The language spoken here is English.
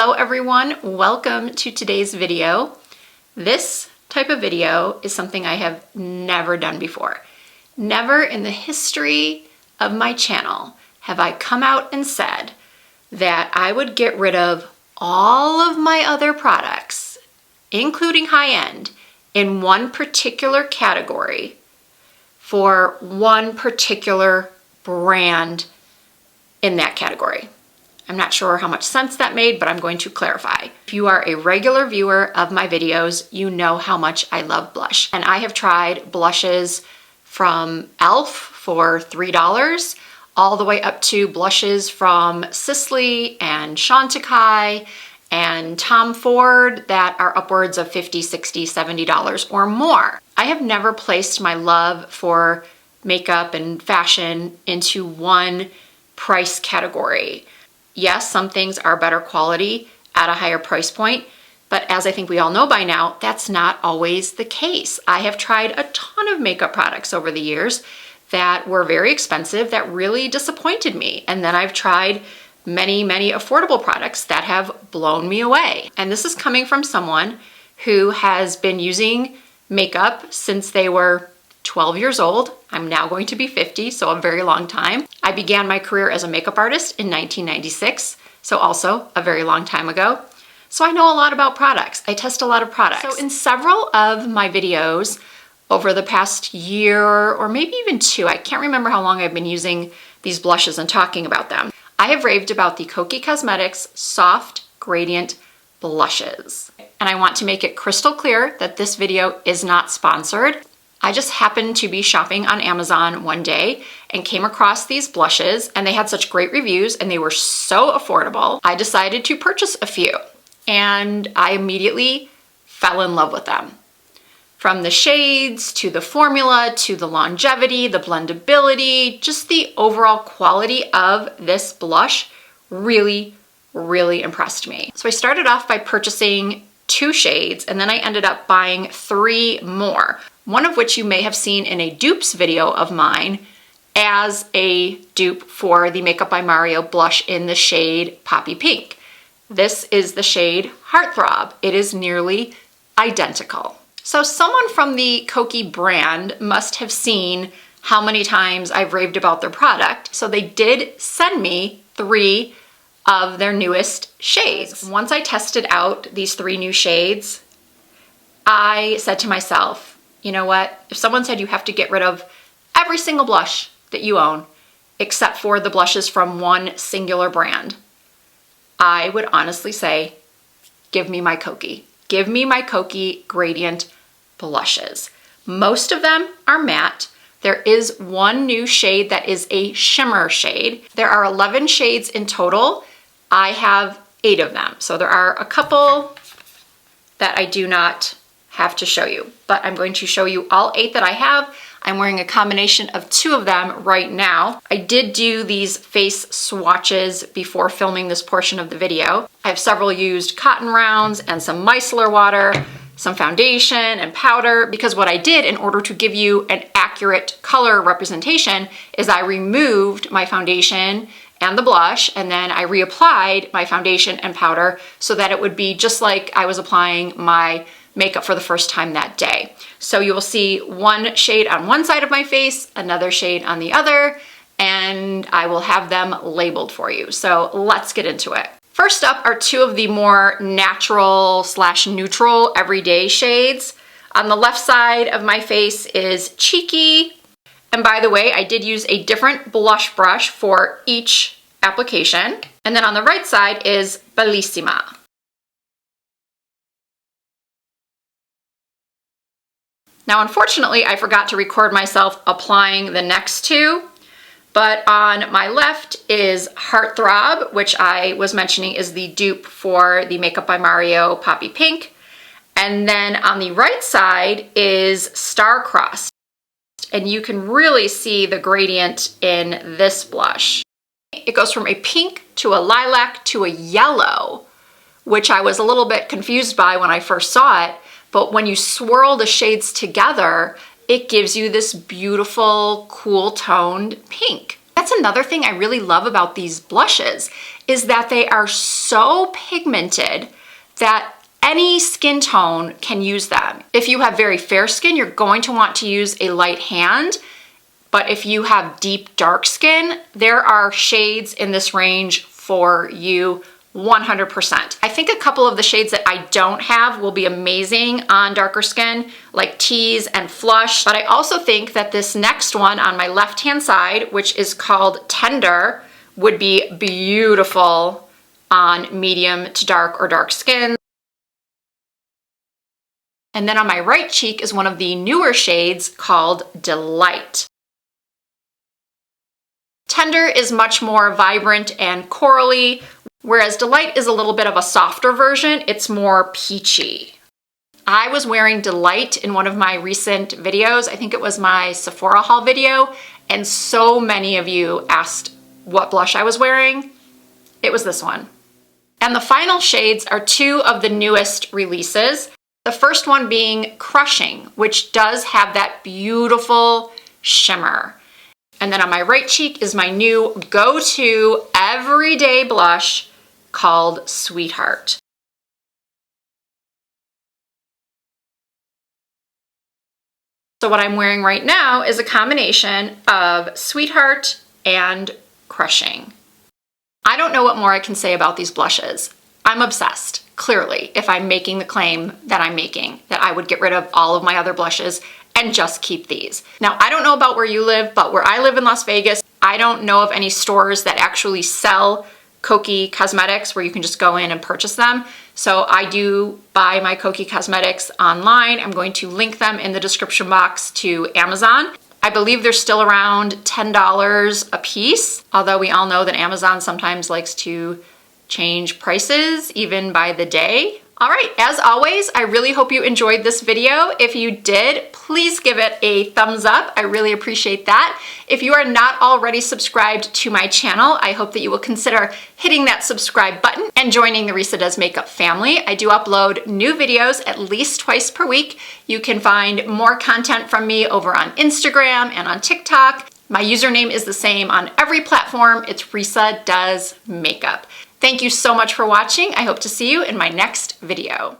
Hello everyone, welcome to today's video. This type of video is something I have never done before. Never in the history of my channel have I come out and said that I would get rid of all of my other products, including high-end, in one particular category for one particular brand in that category. I'm not sure how much sense that made, but I'm going to clarify. If you are a regular viewer of my videos, you know how much I love blush. And I have tried blushes from e.l.f. for $3 all the way up to blushes from Sisley and Chantecaille and Tom Ford that are upwards of $50, $60, $70 or more. I have never placed my love for makeup and fashion into one price category. Yes, some things are better quality at a higher price point, but as I think we all know by now, that's not always the case. I have tried a ton of makeup products over the years that were very expensive that really disappointed me. And then I've tried many, many affordable products that have blown me away. And this is coming from someone who has been using makeup since they were 12 years old. I'm now going to be 50, so a very long time. I began my career as a makeup artist in 1996, so also a very long time ago. So I know a lot about products. I test a lot of products. So in several of my videos over the past year, or maybe even two, I can't remember how long I've been using these blushes and talking about them, I have raved about the Koki Cosmetics Soft Gradient Blushes. And I want to make it crystal clear that this video is not sponsored. I just happened to be shopping on Amazon one day and came across these blushes, and they had such great reviews and they were so affordable. I decided to purchase a few and I immediately fell in love with them. From the shades to the formula to the longevity, the blendability, just the overall quality of this blush really impressed me. So I started off by purchasing 2 shades and then I ended up buying 3 more. One of which you may have seen in a dupes video of mine as a dupe for the Makeup by Mario blush in the shade Poppy Pink. This is the shade Heartthrob. It is nearly identical. So someone from the Koki brand must have seen how many times I've raved about their product. So they did send me 3 of their newest shades. Once I tested out these 3 new shades, I said to myself, you know what? If someone said you have to get rid of every single blush that you own, except for the blushes from one singular brand, I would honestly say, give me my Koki. Give me my Koki Gradient blushes. Most of them are matte. There is one new shade that is a shimmer shade. There are 11 shades in total. I have 8 of them. So there are a couple that I do not have to show you, but I'm going to show you all 8 that I have. I'm wearing a combination of 2 of them right now. I did do these face swatches before filming this portion of the video. I have several used cotton rounds and some micellar water, some foundation and powder, because what I did in order to give you an accurate color representation is I removed my foundation and the blush, and then I reapplied my foundation and powder so that it would be just like I was applying my makeup for the first time that day. So you will see one shade on one side of my face, another shade on the other, and I will have them labeled for you. So let's get into it. First up are 2 of the more natural / neutral everyday shades. On the left side of my face is Cheeky. And by the way, I did use a different blush brush for each application. And then on the right side is Bellissima. Now, unfortunately, I forgot to record myself applying the next 2, but on my left is Heartthrob, which I was mentioning is the dupe for the Makeup by Mario Poppy Pink. And then on the right side is Starcrossed, and you can really see the gradient in this blush. It goes from a pink to a lilac to a yellow, which I was a little bit confused by when I first saw it. But when you swirl the shades together, it gives you this beautiful, cool toned pink. that's another thing I really love about these blushes, is that they are so pigmented that any skin tone can use them. If you have very fair skin, you're going to want to use a light hand. But if you have deep dark skin, there are shades in this range for you 100%. I think a couple of the shades that I don't have will be amazing on darker skin, like Tease and Flush. But I also think that this next one on my left-hand side, which is called Tender, would be beautiful on medium to dark or dark skin. And then on my right cheek is one of the newer shades called Delight. Tender is much more vibrant and corally, whereas Delight is a little bit of a softer version. It's more peachy. I was wearing Delight in one of my recent videos. I think it was my Sephora haul video, and so many of you asked what blush I was wearing. It was this one. And the final shades are two of the newest releases. The first one being Crushing, which does have that beautiful shimmer. And then on my right cheek is my new go-to everyday blush called Sweetheart. So what I'm wearing right now is a combination of Sweetheart and Crushing. I don't know what more I can say about these blushes. I'm obsessed, clearly, if I'm making the claim that I'm making, that I would get rid of all of my other blushes and just keep these. Now, I don't know about where you live, but where I live in Las Vegas, I don't know of any stores that actually sell Koki Cosmetics where you can just go in and purchase them. So I do buy my Koki Cosmetics online. I'm going to link them in the description box to Amazon. I believe they're still around $10 a piece, although we all know that Amazon sometimes likes to change prices even by the day. All right, as always, I really hope you enjoyed this video. If you did, please give it a thumbs up. I really appreciate that. If you are not already subscribed to my channel, I hope that you will consider hitting that subscribe button and joining the Risa Does Makeup family. I do upload new videos at least twice per week. You can find more content from me over on Instagram and on TikTok. My username is the same on every platform. It's Risa Does Makeup. Thank you so much for watching. I hope to see you in my next video.